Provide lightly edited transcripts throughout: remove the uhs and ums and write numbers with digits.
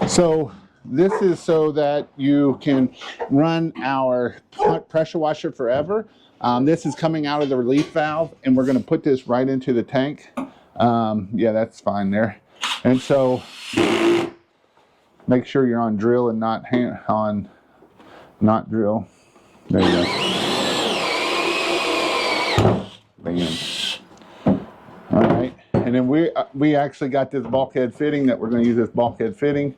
So this is so that you can run our pressure washer forever. This is coming out of the relief valve, and we're going to put this right into the tank. Yeah, that's fine there. And so make sure you're on drill and not not drill. There you go. Bam. All right, and then we actually got this bulkhead fitting that we're going to use this bulkhead fitting.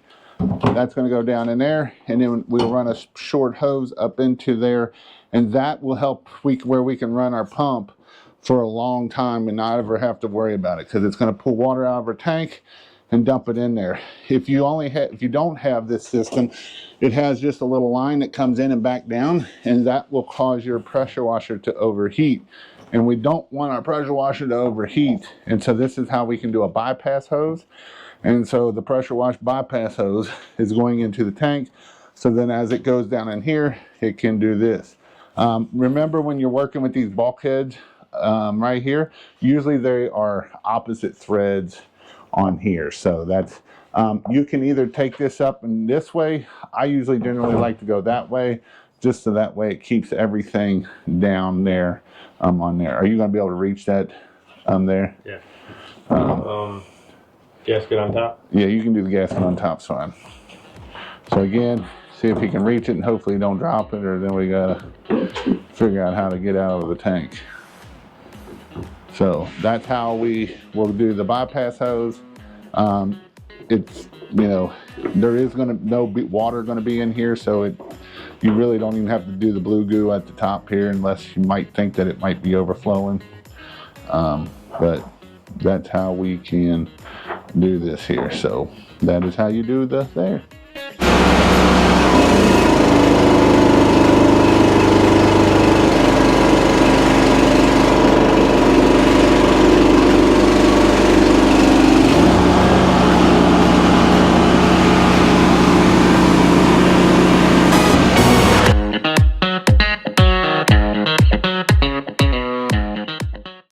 That's going to go down in there, and then we'll run a short hose up into there, and that will help where we can run our pump for a long time and not ever have to worry about it, because it's going to pull water out of our tank and dump it in there. If you don't have this system, it has just a little line that comes in and back down, and that will cause your pressure washer to overheat. And we don't want our pressure washer to overheat, and so this is how we can do a bypass hose. And so the pressure wash bypass hose is going into the tank, so then as it goes down in here, it can do this. Remember, when you're working with these bulkheads right here, usually they are opposite threads on here. So that's, you can either take this up in this way. I usually generally like to go that way, just so that way it keeps everything down there on there. Are you going to be able to reach that there? Yeah. Gasket on top? Yeah, you can do the gasket on top, fine. So again, see if he can reach it, and hopefully don't drop it, or then we gotta figure out how to get out of the tank. So that's how we will do the bypass hose. It's, you know, there is no water going to be in here, so you really don't even have to do the blue goo at the top here, unless you might think that it might be overflowing. But that's how we can do this here. So that is how you do there.